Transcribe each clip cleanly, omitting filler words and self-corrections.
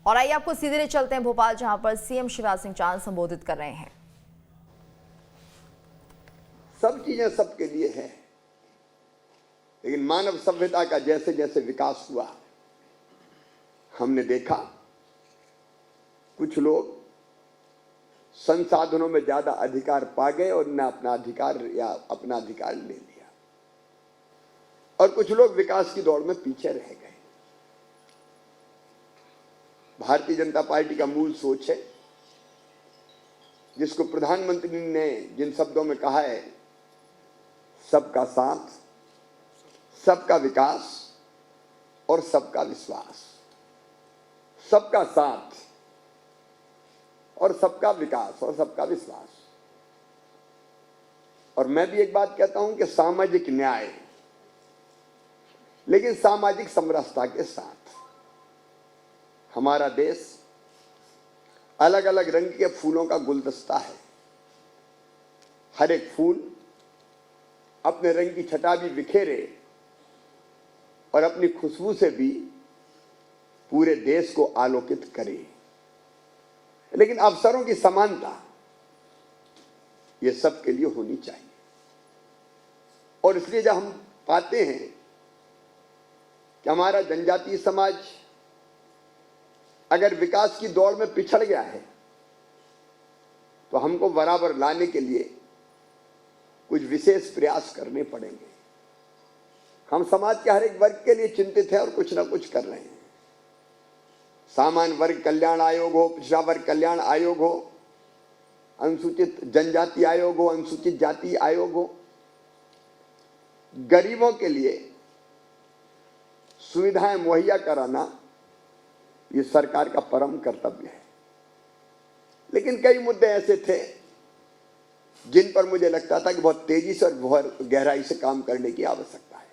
और आइए आपको सीधे चलते हैं भोपाल, जहां पर सीएम शिवराज सिंह चौहान संबोधित कर रहे हैं। सब चीजें सबके लिए हैं, लेकिन मानव सभ्यता का जैसे जैसे विकास हुआ हमने देखा कुछ लोग संसाधनों में ज्यादा अधिकार पा गए और न अपना अधिकार ले लिया, और कुछ लोग विकास की दौड़ में पीछे रह गए। भारतीय जनता पार्टी का मूल सोच है, जिसको प्रधानमंत्री ने जिन शब्दों में कहा है, सबका साथ, सबका विकास और सबका विश्वास। सबका साथ और सबका विकास और सबका विश्वास। और मैं भी एक बात कहता हूं कि सामाजिक न्याय, लेकिन सामाजिक समरसता के साथ। हमारा देश अलग अलग रंग के फूलों का गुलदस्ता है। हर एक फूल अपने रंग की छटा भी बिखेरे और अपनी खुशबू से भी पूरे देश को आलोकित करे, लेकिन अवसरों की समानता ये सबके लिए होनी चाहिए। और इसलिए जब हम पाते हैं कि हमारा जनजातीय समाज अगर विकास की दौड़ में पिछड़ गया है, तो हमको बराबर लाने के लिए कुछ विशेष प्रयास करने पड़ेंगे। हम समाज के हर एक वर्ग के लिए चिंतित हैं और कुछ ना कुछ कर रहे हैं। सामान्य वर्ग कल्याण आयोग हो, पिछड़ा वर्ग कल्याण आयोग हो, अनुसूचित जनजाति आयोग हो, अनुसूचित जाति आयोग हो, गरीबों के लिए सुविधाएं मुहैया कराना ये सरकार का परम कर्तव्य है। लेकिन कई मुद्दे ऐसे थे जिन पर मुझे लगता था कि बहुत तेजी से और बहुत गहराई से काम करने की आवश्यकता है।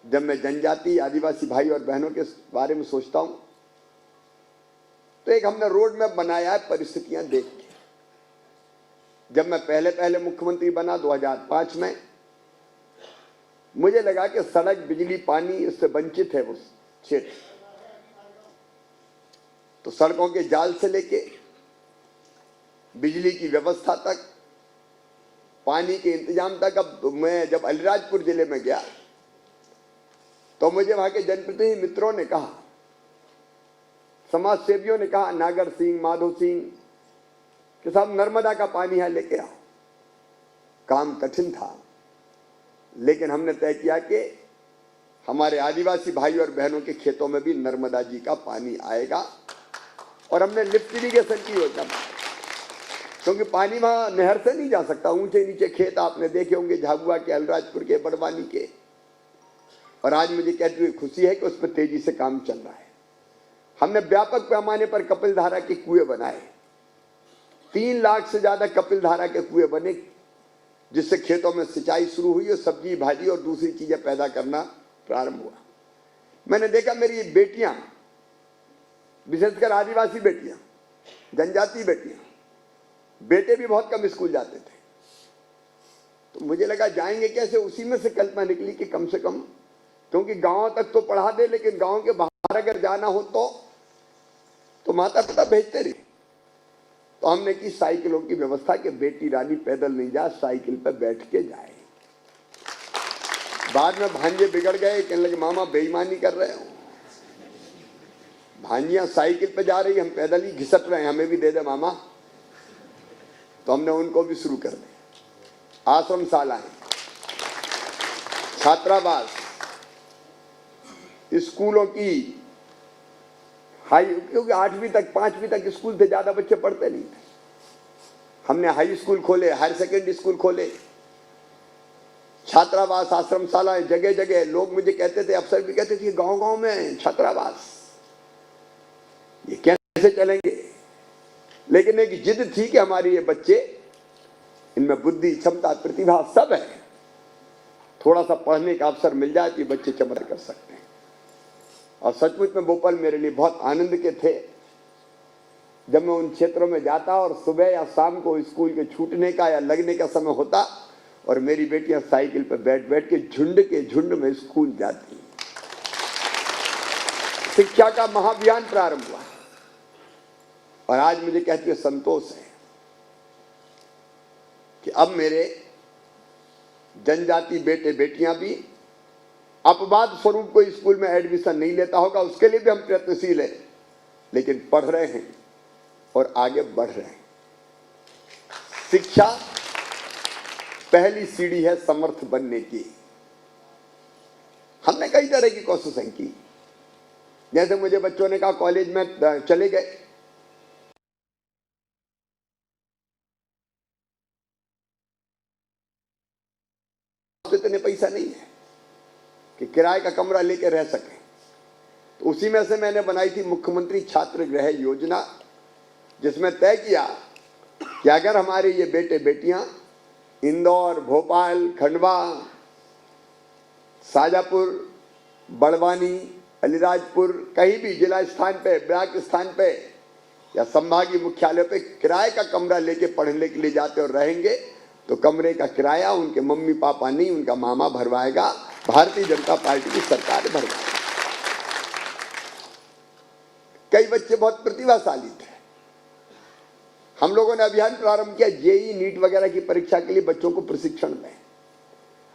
जब मैं जनजाति आदिवासी भाई और बहनों के बारे में सोचता हूं, तो एक हमने रोड मैप बनाया है परिस्थितियां देख के। जब मैं पहले मुख्यमंत्री बना 2005 में, मुझे लगा कि सड़क, बिजली, पानी इससे वंचित है वो क्षेत्र। तो सड़कों के जाल से लेके बिजली की व्यवस्था तक, पानी के इंतजाम तक। अब मैं जब अलीराजपुर जिले में गया तो मुझे वहां के जनप्रतिनिधि मित्रों ने कहा, समाज सेवियों ने कहा, नागर सिंह, माधो सिंह, कि साहब नर्मदा का पानी यहां लेके आओ। काम कठिन था, लेकिन हमने तय किया कि हमारे आदिवासी भाई और बहनों के खेतों में भी नर्मदा जी का पानी आएगा। और हमने लिफ्ट इरिगेशन की योजना, क्योंकि पानी वहां नहर से नहीं जा सकता। ऊंचे नीचे खेत आपने देखे होंगे, झाबुआ के, अलीराजपुर के, बड़वानी के। और आज मुझे कहते हुए खुशी है कि उस पर तेजी से काम चल रहा है। हमने व्यापक पैमाने पर कपिल धारा के कुएं बनाए। 3 लाख से ज्यादा कपिल धारा के कुएं बने, जिससे खेतों में सिंचाई शुरू हुई और सब्जी भाजी और दूसरी चीजें पैदा करना प्रारंभ हुआ। मैंने देखा मेरी बेटियां, विशेषकर आदिवासी बेटियां, जनजाति बेटियां, बेटे भी बहुत कम स्कूल जाते थे। तो मुझे लगा जाएंगे कैसे। उसी में से कल्पना निकली कि कम से कम, क्योंकि गांव तक तो पढ़ा दे, लेकिन गांव के बाहर अगर जाना हो तो माता पिता भेजते रहे। तो हमने की साइकिलों की व्यवस्था कि बेटी रानी पैदल नहीं जा, साइकिल पर बैठ के जाए। बाद में भांजे बिगड़ गए, कहने लगे मामा बेईमानी कर रहे हो। भांजियां साइकिल पे जा रही, हम पैदल ही घिसट रहे हैं, हमें भी दे दे मामा। तो हमने उनको भी शुरू कर दिया। आश्रमशालाएं, छात्रावास, स्कूलों की हाई, क्योंकि 8वीं तक 5वीं तक स्कूल थे, ज्यादा बच्चे पढ़ते नहीं थे। हमने हाई स्कूल खोले, हायर सेकेंडरी स्कूल खोले, छात्रावास, आश्रमशालाएं जगह जगह। लोग मुझे कहते थे, अफसर भी कहते थे, गांव गांव में छात्रावास, ये कैसे चलेंगे। लेकिन एक जिद थी कि हमारे ये बच्चे, इनमें बुद्धि, क्षमता, प्रतिभा सब है, थोड़ा सा पढ़ने का अवसर मिल जाए तो ये बच्चे चमत्कार कर सकते हैं। और सचमुच में भोपाल मेरे लिए बहुत आनंद के थे जब मैं उन क्षेत्रों में जाता और सुबह या शाम को स्कूल के छूटने का या लगने का समय होता और मेरी बेटियां साइकिल पर बैठ बैठ के झुंड में स्कूल जाती। शिक्षा का महाअभियान प्रारंभ हुआ। और आज मुझे कहते हुए संतोष है कि अब मेरे जनजाति बेटे बेटियां भी अपवाद स्वरूप कोई स्कूल में एडमिशन नहीं लेता होगा, उसके लिए भी हम प्रयत्नशील हैं, लेकिन पढ़ रहे हैं और आगे बढ़ रहे हैं। शिक्षा पहली सीढ़ी है समर्थ बनने की। हमने कई तरह की कोशिशें की, जैसे मुझे बच्चों ने कहा कॉलेज में चले गए, इतने पैसा नहीं है कि किराए का कमरा लेके रह सके, तो उसी में से मैंने बनाई थी मुख्यमंत्री छात्र गृह योजना, जिसमें तय किया कि अगर हमारे ये बेटे बेटियां इंदौर, भोपाल, खंडवा, शाजापुर, बड़वानी, अलीराजपुर, कहीं भी जिला स्थान पे, ब्लॉक स्थान पे या संभागीय मुख्यालय पे किराए का कमरा लेके पढ़ने के लिए जाते और रहेंगे, तो कमरे का किराया उनके मम्मी पापा नहीं, उनका मामा भरवाएगा, भारतीय जनता पार्टी की सरकार भरवाएगी। कई बच्चे बहुत प्रतिभाशाली थे। हम लोगों ने अभियान प्रारंभ किया, जेई नीट वगैरह की परीक्षा के लिए बच्चों को प्रशिक्षण दें।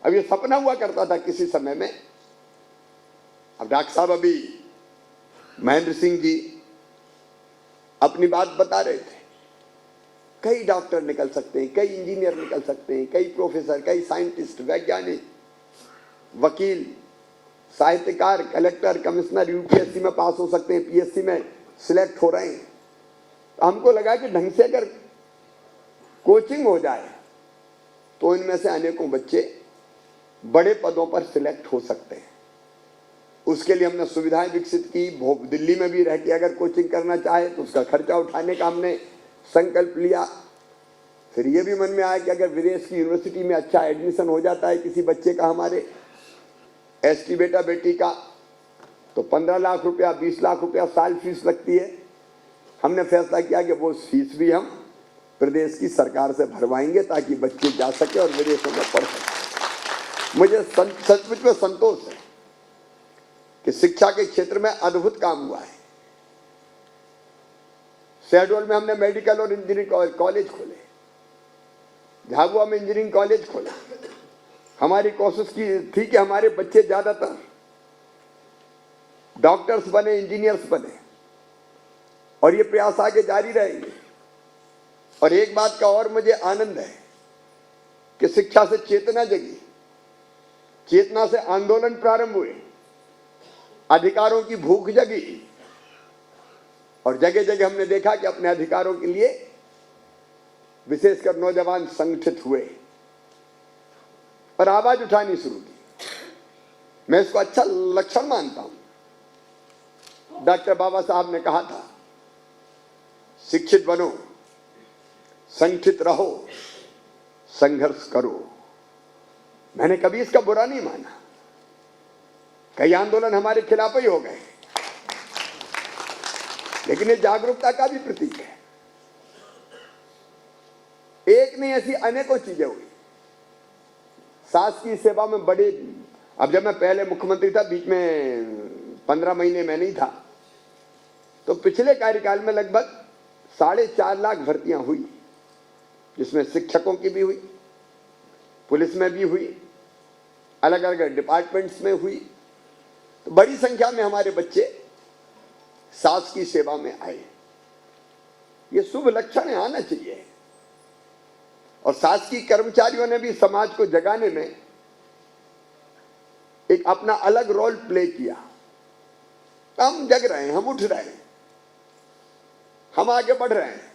अब ये सपना हुआ करता था किसी समय में। अब डॉक्टर साहब अभी महेंद्र सिंह जी अपनी बात बता रहे थे, कई डॉक्टर निकल सकते हैं, कई इंजीनियर निकल सकते हैं, कई प्रोफेसर, कई साइंटिस्ट, वैज्ञानिक, वकील, साहित्यकार, कलेक्टर, कमिश्नर यूपीएससी में पास हो सकते हैं, पीएससी में सिलेक्ट हो रहे हैं। तो हमको लगा कि ढंग से अगर कोचिंग हो जाए तो इनमें से अनेकों बच्चे बड़े पदों पर सिलेक्ट हो सकते हैं। उसके लिए हमने सुविधाएं विकसित की। दिल्ली में भी रह के अगर कोचिंग करना चाहे तो उसका खर्चा उठाने का हमने संकल्प लिया। फिर ये भी मन में आया कि अगर विदेश की यूनिवर्सिटी में अच्छा एडमिशन हो जाता है किसी बच्चे का, हमारे एसटी बेटा बेटी का, तो 15 लाख रुपया, 20 लाख रुपया साल फीस लगती है। हमने फैसला किया कि वो फीस भी हम प्रदेश की सरकार से भरवाएंगे ताकि बच्चे जा सके और विदेशों में पढ़ सके। मुझे सचमुच में संतोष है कि शिक्षा के क्षेत्र में अद्भुत काम हुआ है। शहडोल में हमने मेडिकल और इंजीनियरिंग कॉलेज खोले, झाबुआ में इंजीनियरिंग कॉलेज खोला। हमारी कोशिश की थी कि हमारे बच्चे ज्यादातर डॉक्टर्स बने, इंजीनियर्स बने, और ये प्रयास आगे जारी रहेंगे। और एक बात का और मुझे आनंद है कि शिक्षा से चेतना जगी, चेतना से आंदोलन प्रारंभ हुए, अधिकारों की भूख जगी, और जगह जगह हमने देखा कि अपने अधिकारों के लिए विशेषकर नौजवान संगठित हुए और आवाज उठानी शुरू की। मैं इसको अच्छा लक्षण मानता हूं। डॉक्टर बाबा साहब ने कहा था, शिक्षित बनो, संगठित रहो, संघर्ष करो। मैंने कभी इसका बुरा नहीं माना। कई आंदोलन हमारे खिलाफ ही हो गए, लेकिन ये जागरूकता का भी प्रतीक है। एक नहीं, ऐसी अनेकों चीजें हुई। सास की सेवा में बड़े, अब जब मैं पहले मुख्यमंत्री था, बीच में 15 महीने में नहीं था, तो पिछले कार्यकाल में लगभग 4.5 लाख भर्तियां हुई, जिसमें शिक्षकों की भी हुई, पुलिस में भी हुई, अलग अलग डिपार्टमेंट्स में हुई। तो बड़ी संख्या में हमारे बच्चे सास की सेवा में आए। ये शुभ लक्षण आना चाहिए। और शासकीय कर्मचारियों ने भी समाज को जगाने में एक अपना अलग रोल प्ले किया। हम जग रहे हैं, हम उठ रहे हैं, हम आगे बढ़ रहे हैं।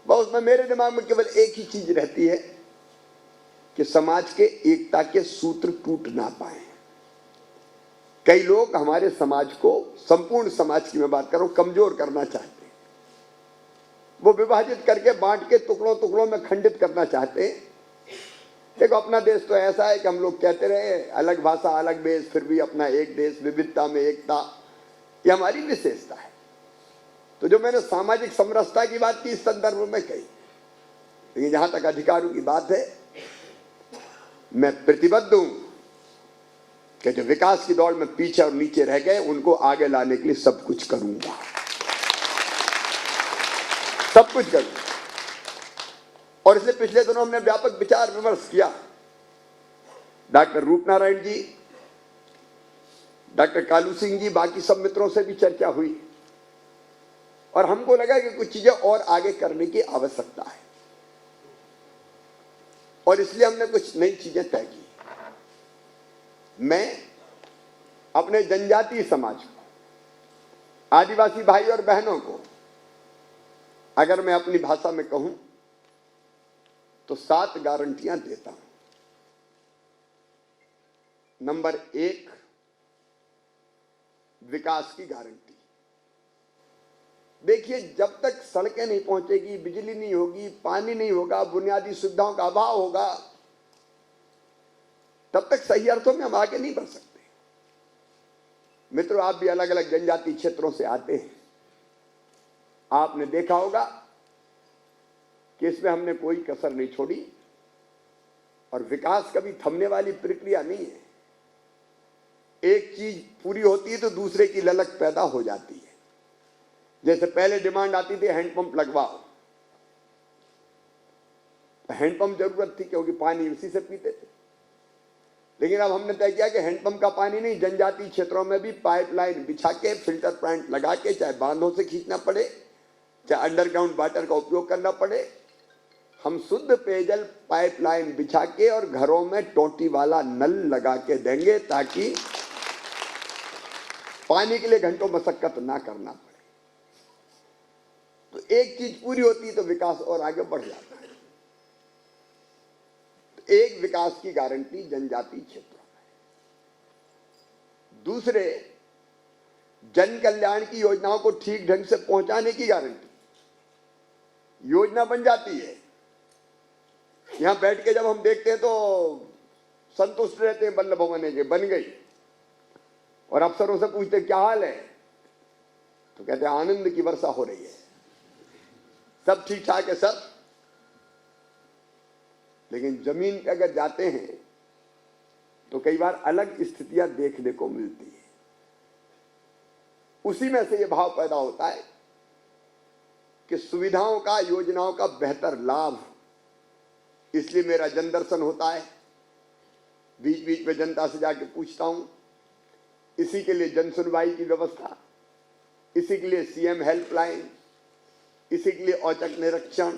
बहुत में मेरे दिमाग में केवल एक ही चीज रहती है कि समाज के एकता के सूत्र टूट ना पाए। कई लोग हमारे समाज को, संपूर्ण समाज की मैं बात कर रहा हूं, कमजोर करना चाहते हैं। वो विभाजित करके, बांट के, टुकड़ों टुकड़ों में खंडित करना चाहते हैं। देखो, अपना देश तो ऐसा है कि हम लोग कहते रहे, अलग भाषा अलग देश, फिर भी अपना एक देश, विविधता में एकता, ये हमारी विशेषता है। तो जो मैंने सामाजिक समरसता की बात की, इस संदर्भ में कही। लेकिन जहां तक अधिकारों की बात है, मैं प्रतिबद्ध हूं कि जो विकास की दौड़ में पीछे और नीचे रह गए, उनको आगे लाने के लिए सब कुछ करूंगा। सब कुछ करूं। और इसलिए पिछले दिनों हमने व्यापक विचार विमर्श किया। डॉक्टर रूपनारायण जी, डॉक्टर कालू सिंह जी, बाकी सब मित्रों से भी चर्चा हुई और हमको लगा कि कुछ चीजें और आगे करने की आवश्यकता है और इसलिए हमने कुछ नई चीजें तय की। मैं अपने जनजातीय समाज को, आदिवासी भाई और बहनों को अगर मैं अपनी भाषा में कहूं तो 7 गारंटियां देता हूं। नंबर 1, विकास की गारंटी। देखिए, जब तक सड़कें नहीं पहुंचेगी, बिजली नहीं होगी, पानी नहीं होगा, बुनियादी सुविधाओं का अभाव होगा, तब तक सही अर्थों में हम आगे नहीं बढ़ सकते। मित्रों, आप भी अलग अलग जनजातीय क्षेत्रों से आते हैं। आपने देखा होगा कि इसमें हमने कोई कसर नहीं छोड़ी और विकास कभी थमने वाली प्रक्रिया नहीं है। एक चीज पूरी होती है तो दूसरे की ललक पैदा हो जाती है। जैसे पहले डिमांड आती थी हैंडपंप लगवाओ, हैंडपंप जरूरत थी क्योंकि पानी उसी से पीते थे। लेकिन अब हमने तय किया कि हैंडपंप का पानी नहीं, जनजातीय क्षेत्रों में भी पाइपलाइन बिछा के, फिल्टर प्लांट लगा के, चाहे बांधों से खींचना पड़े, चाहे अंडरग्राउंड वाटर का उपयोग करना पड़े, हम शुद्ध पेयजल पाइपलाइन बिछा के और घरों में टोटी वाला नल लगा के देंगे ताकि पानी के लिए घंटों मशक्कत ना करना पड़े। तो एक चीज पूरी होती है तो विकास और आगे बढ़ जाता है। तो एक, विकास की गारंटी जनजातीय क्षेत्रों में। दूसरे, जन कल्याण की योजनाओं को ठीक ढंग से पहुंचाने की गारंटी। योजना बन जाती है, यहां बैठ के जब हम देखते हैं तो संतुष्ट रहते हैं, बल्लभ भवन के बन गई, और अफसरों से पूछते क्या हाल है तो कहते हैं आनंद की वर्षा हो रही है, सब ठीक ठाक है सर। लेकिन जमीन पे अगर जाते हैं तो कई बार अलग स्थितियां देखने को मिलती है। उसी में से यह भाव पैदा होता है कि सुविधाओं का, योजनाओं का बेहतर लाभ। इसलिए मेरा जन दर्शन होता है, बीच बीच में जनता से जाके पूछता हूं। इसी के लिए जन सुनवाई की व्यवस्था, इसी के लिए सीएम हेल्पलाइन, इसी के लिए औचक निरीक्षण,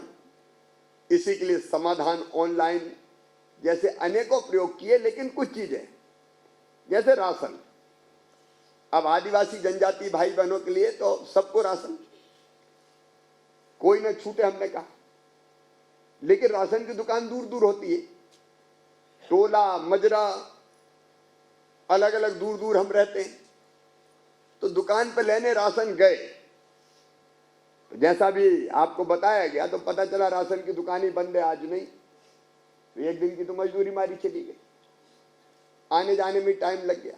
इसी के लिए समाधान ऑनलाइन, जैसे अनेकों प्रयोग किए। लेकिन कुछ चीजें जैसे राशन, अब आदिवासी जनजाति भाई बहनों के लिए तो सबको राशन, कोई न छूटे हमने कहा। लेकिन राशन की दुकान दूर दूर होती है, टोला मजरा अलग अलग दूर दूर हम रहते हैं। तो दुकान पर लेने राशन गए, तो जैसा भी आपको बताया गया तो पता चला राशन की दुकान ही बंद है, आज नहीं। तो एक दिन की तो मजदूरी मारी चली गई, आने जाने में टाइम लग गया।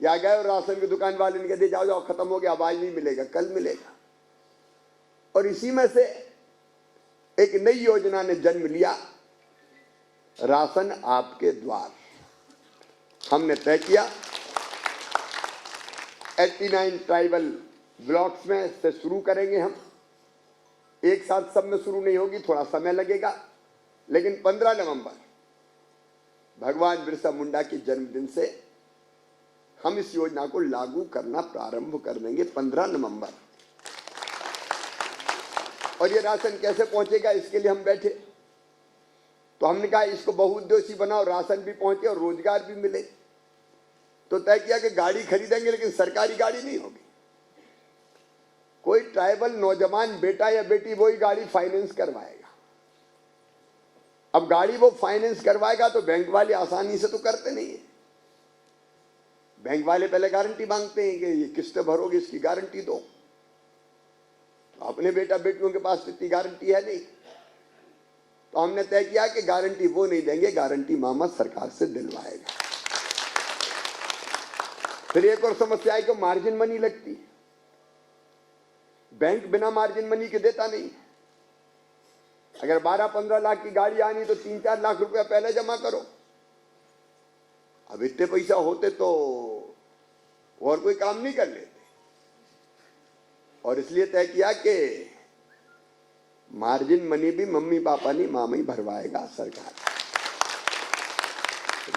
या गए और राशन की दुकान वाले ने कह दिया जाओ जाओ खत्म हो गया, अब आज नहीं मिलेगा, कल मिलेगा। और इसी में से एक नई योजना ने जन्म लिया, राशन आपके द्वार। हमने तय किया 89 ट्राइबल ब्लॉक्स में से शुरू करेंगे हम। एक साथ सब में शुरू नहीं होगी, थोड़ा समय लगेगा। लेकिन 15 नवंबर भगवान बिरसा मुंडा के जन्मदिन से हम इस योजना को लागू करना प्रारंभ कर देंगे, 15 नवंबर। और ये राशन कैसे पहुंचेगा, इसके लिए हम बैठे। तो हमने कहा इसको बहुउद्देशीय बनाओ, राशन भी पहुंचे और रोजगार भी मिले। तो तय किया कि गाड़ी खरीदेंगे, लेकिन सरकारी गाड़ी नहीं होगी। कोई ट्राइबल नौजवान बेटा या बेटी वही गाड़ी फाइनेंस करवाएगा। अब गाड़ी वो फाइनेंस करवाएगा तो बैंक वाले आसानी से तो करते नहीं है। बैंक वाले पहले गारंटी मांगते हैं कि ये किस्त भरोगे, इसकी गारंटी दो। तो अपने बेटा बेटियों के पास इतनी गारंटी है नहीं। तो हमने तय किया कि गारंटी वो नहीं देंगे, गारंटी मामा सरकार से दिलवाएगा। फिर एक और समस्या है कि मार्जिन मनी लगती है। बैंक बिना मार्जिन मनी के देता नहीं। अगर 12-15 लाख की गाड़ी आनी तो 3-4 लाख रुपया पहले जमा करो। अब इतने पैसा होते तो और कोई काम नहीं कर लेते। और इसलिए तय किया कि मार्जिन मनी भी मम्मी पापा नहीं मामा ही भरवाएगा सरकार।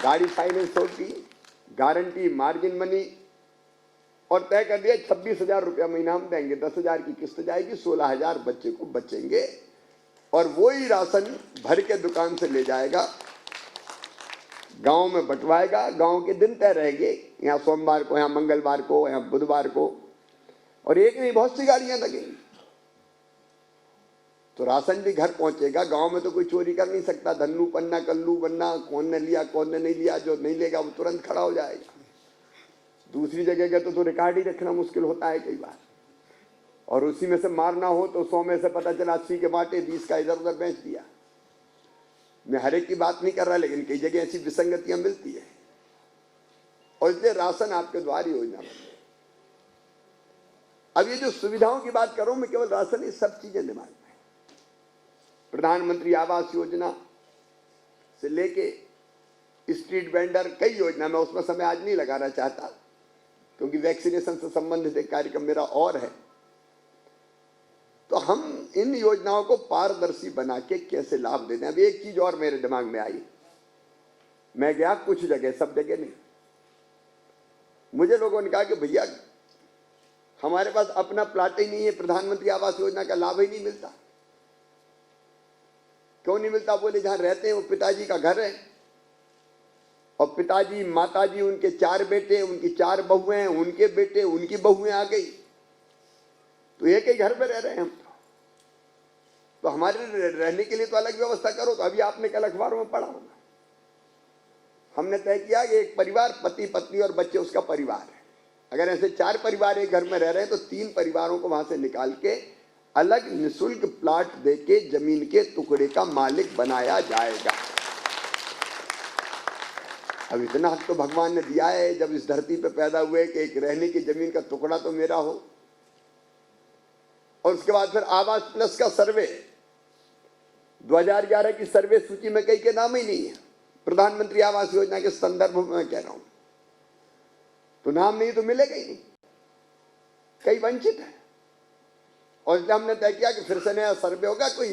गाड़ी फाइनेंस होगी, गारंटी मार्जिन मनी, और तय कर दिया 26,000 रुपया महीना हम देंगे, 10,000 की किस्त जाएगी, 16,000 बच्चे को बचेंगे, और वही राशन भर के दुकान से ले जाएगा, गांव में बंटवाएगा। गांव के दिन तय रहेंगे, यहाँ सोमवार को, यहाँ मंगलवार को, यहाँ बुधवार को, और एक नहीं बहुत सी गाड़ियां लगेंगी, तो राशन भी घर पहुंचेगा। गांव में तो कोई चोरी कर नहीं सकता, धन्नू पन्ना कल्लू बन्ना, कौन ने लिया कौन ने नहीं लिया, जो नहीं लेगा वो तुरंत खड़ा हो जाएगा। दूसरी जगह गए तो रिकॉर्ड ही रखना मुश्किल होता है कई बार, और उसी में से मारना हो तो 100 में से पता चला 80 के बाटे 20 का इधर उधर बेच दिया। मैं हर एक की बात नहीं कर रहा, लेकिन कई जगह ऐसी विसंगतियां मिलती है, और इसलिए राशन आपके द्वार योजना बन गई। अब ये जो सुविधाओं की बात कर रहा हूं मैं, केवल राशन नहीं, सब चीजें दिमाग में। प्रधानमंत्री आवास योजना से लेके स्ट्रीट वेंडर, कई योजना, मैं उसमें समय आज नहीं लगाना चाहता क्योंकि वैक्सीनेशन से संबंधित एक कार्यक्रम मेरा और है। तो हम इन योजनाओं को पारदर्शी बना के कैसे लाभ देते हैं। अब एक चीज और मेरे दिमाग में आई, मैं गया कुछ जगह, सब जगह नहीं, मुझे लोगों ने कहा कि भैया हमारे पास अपना प्लाट ही नहीं है, प्रधानमंत्री आवास योजना का लाभ ही नहीं मिलता। क्यों नहीं मिलता? बोले जहां रहते हैं वो पिताजी का घर है, और पिताजी माताजी उनके 4 बेटे, उनकी 4 बहुएं हैं, उनके बेटे उनकी बहुएं आ गई, तो एक ही घर पे रह रहे हैं हम। तो हमारे रहने के लिए तो अलग व्यवस्था करो। तो अभी आपने कल अखबारों में पढ़ा होगा, हमने तय किया कि एक परिवार, पति पत्नी और बच्चे, उसका परिवार है। अगर ऐसे 4 परिवार एक घर में रह रहे हैं तो 3 परिवारों को वहां से निकाल के अलग निःशुल्क प्लाट देके जमीन के टुकड़े का मालिक बनाया जाएगा। अब इतना हक तो भगवान ने दिया है जब इस धरती पे पैदा हुए कि एक रहने की जमीन का टुकड़ा तो मेरा हो। और उसके बाद फिर आवास प्लस का सर्वे, 2011 की सर्वे सूची में कई के नाम ही नहीं है, प्रधानमंत्री आवास योजना के संदर्भ में मैं कह रहा हूं। तो नाम नहीं तो मिलेगा ही नहीं, कई वंचित है। और इसलिए हमने तय किया कि फिर से नया सर्वे होगा। कोई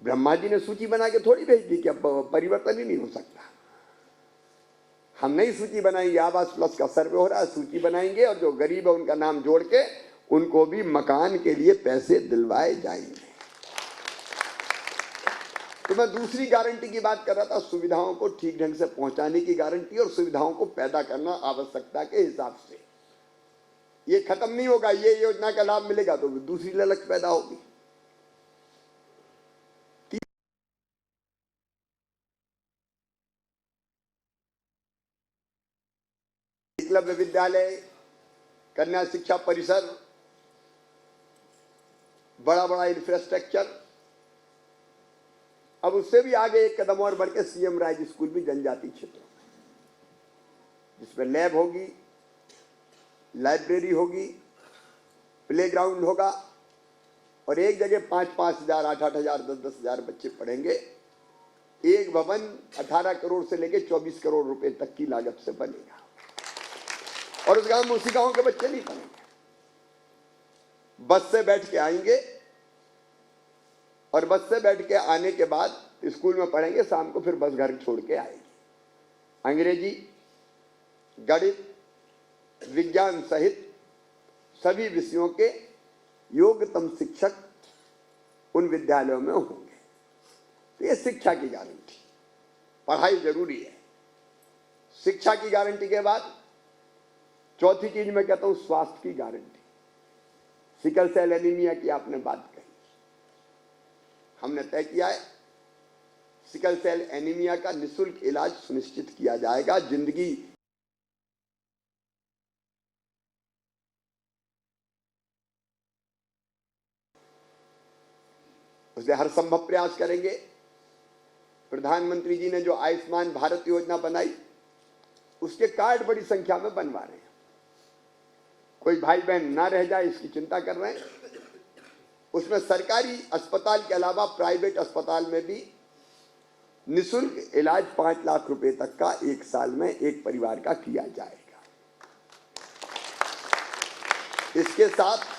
ब्रह्मा जी ने सूची बना के थोड़ी भेज दी कि अब परिवर्तन ही नहीं हो सकता। हम नई सूची बनाएंगे, आवास प्लस का सर्वे हो रहा है, सूची बनाएंगे, और जो गरीब है उनका नाम जोड़ के उनको भी मकान के लिए पैसे दिलवाए जाएंगे। तो मैं दूसरी गारंटी की बात कर रहा था, सुविधाओं को ठीक ढंग से पहुंचाने की गारंटी, और सुविधाओं को पैदा करना आवश्यकता के हिसाब से। ये खत्म नहीं होगा, ये योजना का लाभ मिलेगा तो दूसरी ललक पैदा होगी। एकलव्य विद्यालय, कन्या शिक्षा परिसर, बड़ा बड़ा इंफ्रास्ट्रक्चर। अब उससे भी आगे एक कदम और बढ़ के सीएम राज स्कूल भी जनजाति क्षेत्रों में, जिसमें लैब होगी, लाइब्रेरी होगी, प्लेग्राउंड होगा, और एक जगह 5-5 हजार, 8-8 हजार, 10-10 हजार बच्चे पढ़ेंगे। एक भवन 18 करोड़ से लेकर 24 करोड़ रुपए तक की लागत से बनेगा, और उस गांव में उसी गांव के बच्चे नहीं पढ़ेंगे, बस से बैठ के आएंगे, और बस से बैठ के आने के बाद स्कूल में पढ़ेंगे, शाम को फिर बस घर छोड़ के आएगी। अंग्रेजी, गणित, विज्ञान सहित सभी विषयों के योग्यतम शिक्षक उन विद्यालयों में होंगे। तो ये शिक्षा की गारंटी, पढ़ाई जरूरी है। शिक्षा की गारंटी के बाद चौथी चीज मैं कहता हूं स्वास्थ्य की गारंटी। सिकल सेल एनीमिया की आपने बात कही, हमने तय किया है सिकल सेल एनीमिया का निःशुल्क इलाज सुनिश्चित किया जाएगा। जिंदगी उससे हर संभव प्रयास करेंगे। प्रधानमंत्री जी ने जो आयुष्मान भारत योजना बनाई, उसके कार्ड बड़ी संख्या में बनवा रहे हैं। कोई भाई बहन ना रह जाए इसकी चिंता कर रहे हैं। उसमें सरकारी अस्पताल के अलावा प्राइवेट अस्पताल में भी निःशुल्क इलाज 5 लाख रुपए तक का 1 साल में एक परिवार का किया जाएगा। इसके साथ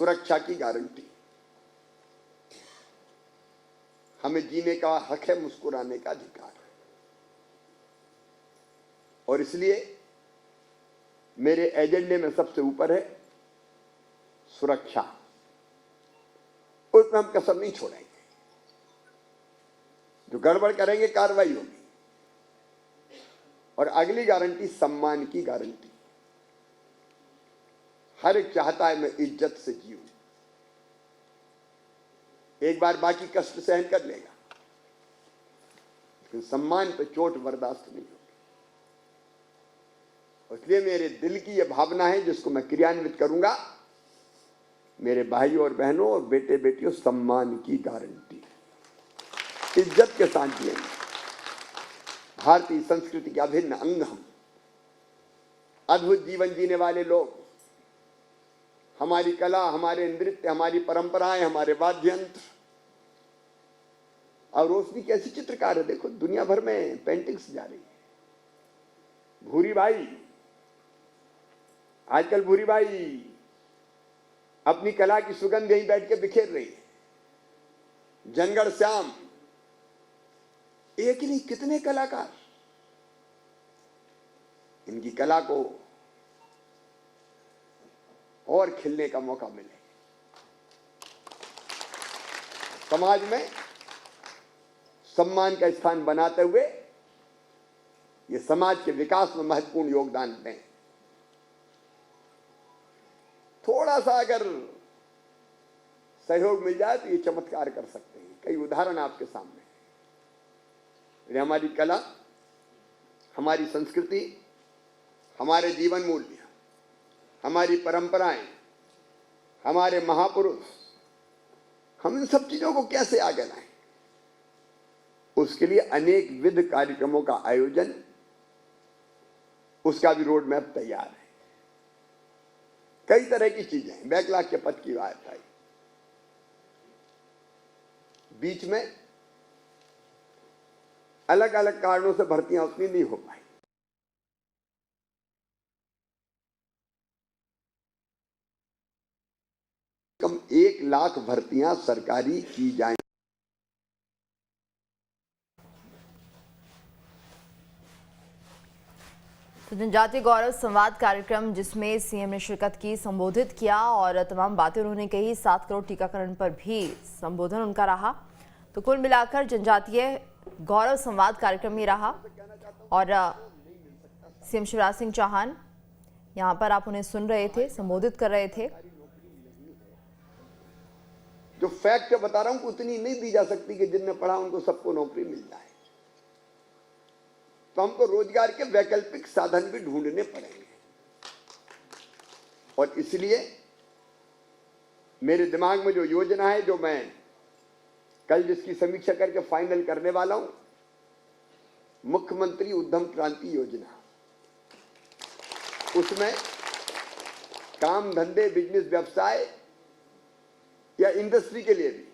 सुरक्षा की गारंटी। हमें जीने का हक है, मुस्कुराने का अधिकार है, और इसलिए मेरे एजेंडे में सबसे ऊपर है सुरक्षा। उसमें हम कसर नहीं छोड़ेंगे। जो गड़बड़ करेंगे कार्रवाई होगी। और अगली गारंटी सम्मान की गारंटी। हर एक चाहता है मैं इज्जत से जीऊं। एक बार बाकी कष्ट सहन कर लेगा, लेकिन सम्मान पे चोट बर्दाश्त नहीं होगी। इसलिए मेरे दिल की यह भावना है जिसको मैं क्रियान्वित करूंगा। मेरे भाइयों और बहनों और बेटे बेटियों, सम्मान की गारंटी, इज्जत के साथ जिएंगे। भारतीय संस्कृति के अभिन्न अंग हम, अद्भुत जीवन जीने वाले लोग। हमारी कला, हमारे नृत्य, हमारी परंपराएं, हमारे वाद्य यंत्र। और रोशनी कैसी चित्रकार है, देखो दुनिया भर में पेंटिंग्स जा रही है। भूरी बाई, आजकल भूरी बाई अपनी कला की सुगंध यहीं बैठ के बिखेर रही है। जनगढ़ श्याम, एक ही नहीं कितने कलाकार इनकी कला को और खिलने का मौका मिले। समाज में सम्मान का स्थान बनाते हुए ये समाज के विकास में महत्वपूर्ण योगदान दें। थोड़ा सा अगर सहयोग मिल जाए तो ये चमत्कार कर सकते हैं। कई उदाहरण आपके सामने। हमारी कला, हमारी संस्कृति, हमारे जीवन मूल्य, हमारी परंपराएं, हमारे महापुरुष, हम इन सब चीजों को कैसे आगे लाएं, उसके लिए अनेक विध कार्यक्रमों का आयोजन, उसका भी रोड मैप तैयार है। कई तरह की चीजें, बैकलॉग के पद की बात आई। बीच में अलग अलग कारणों से भर्तियां उतनी नहीं हो पाई। कम 1 लाख भर्तियां सरकारी की जाएं। तो जनजातीय गौरव संवाद कार्यक्रम जिसमें सीएम ने शिरकत की, संबोधित किया और तमाम बातें उन्होंने कही। 7 करोड़ टीकाकरण पर भी संबोधन उनका रहा। तो कुल मिलाकर जनजातीय गौरव संवाद कार्यक्रम ही रहा। और सीएम शिवराज सिंह चौहान यहाँ पर आप उन्हें सुन रहे थे, संबोधित कर रहे थे। जो फैक्ट बता रहा हूं उतनी नहीं दी जा सकती कि जिनने पढ़ा उनको सबको नौकरी मिल जाए। तो हमको रोजगार के वैकल्पिक साधन भी ढूंढने पड़ेंगे। और इसलिए मेरे दिमाग में जो योजना है, जो मैं कल जिसकी समीक्षा करके फाइनल करने वाला हूं, मुख्यमंत्री उद्यम क्रांति योजना। उसमें काम धंधे, बिजनेस, व्यवसाय या इंडस्ट्री के लिए भी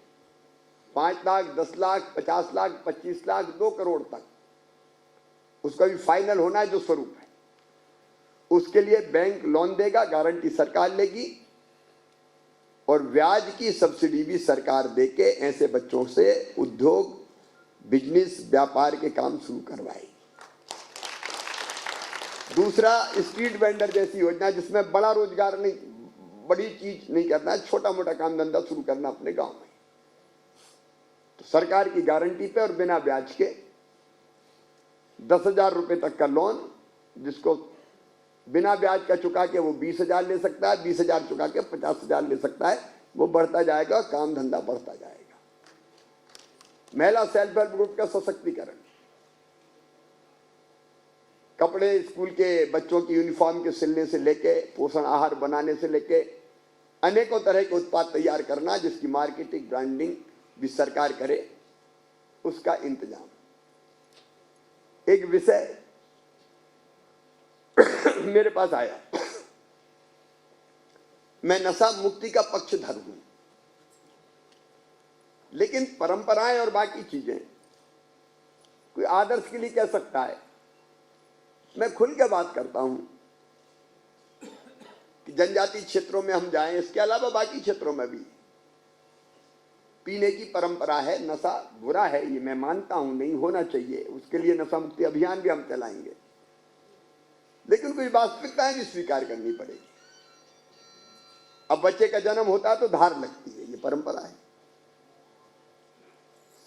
5 लाख, 10 लाख, 50 लाख, 25 लाख, 2 करोड़ तक उसका भी फाइनल होना है। जो स्वरूप है उसके लिए बैंक लोन देगा, गारंटी सरकार लेगी और ब्याज की सब्सिडी भी सरकार देके ऐसे बच्चों से उद्योग, बिजनेस, व्यापार के काम शुरू करवाएगी। दूसरा, स्ट्रीट वेंडर जैसी योजना जिसमें बड़ा रोजगार नहीं, बड़ी चीज नहीं करना है, छोटा मोटा काम धंधा शुरू करना अपने गांव में। तो सरकार की गारंटी पे और बिना ब्याज के 10,000 रुपए तक का लोन, जिसको बिना ब्याज का चुका के वो 20,000 ले सकता है, 20,000 चुका के 50,000 ले सकता है। वो बढ़ता जाएगा, काम धंधा बढ़ता जाएगा। महिला सेल्फ हेल्प ग्रुप का सशक्तिकरण, कपड़े, स्कूल के बच्चों की यूनिफॉर्म के सिलने से लेके पोषण आहार बनाने से लेके अनेकों तरह के उत्पाद तैयार करना, जिसकी मार्केटिंग, ब्रांडिंग भी सरकार करे, उसका इंतजाम। एक विषय मेरे पास आया, मैं नशा मुक्ति का पक्षधर हूं, लेकिन परंपराएं और बाकी चीजें कोई आदर्श के लिए कह सकता है। मैं खुल के बात करता हूं कि जनजाति क्षेत्रों में हम जाएं, इसके अलावा बाकी क्षेत्रों में भी पीने की परंपरा है। नशा बुरा है, ये मैं मानता हूं, नहीं होना चाहिए। उसके लिए नशा मुक्ति अभियान भी हम चलाएंगे, लेकिन कोई वास्तविकताएं भी स्वीकार करनी पड़ेगी। अब बच्चे का जन्म होता है तो धार लगती है, ये परंपरा है।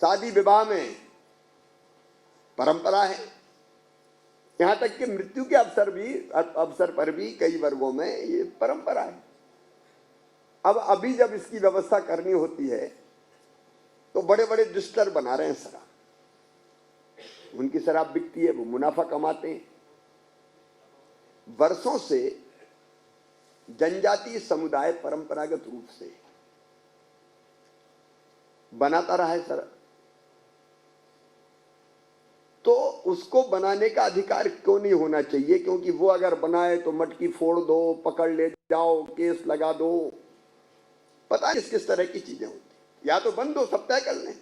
शादी विवाह में परंपरा है, यहां तक कि मृत्यु के अवसर पर भी कई वर्गों में ये परंपरा है। अब अभी जब इसकी व्यवस्था करनी होती है तो बड़े बड़े डिस्टिलर बना रहे हैं शराब, उनकी शराब बिकती है, वो मुनाफा कमाते हैं। वर्षों से जनजातीय समुदाय परंपरागत रूप से बनाता रहा है शराब, तो उसको बनाने का अधिकार क्यों नहीं होना चाहिए? क्योंकि वो अगर बनाए तो मटकी फोड़ दो, पकड़ ले जाओ, केस लगा दो, पता है किस किस तरह की चीजें होती। या तो बंद हो, सब तय कर लें।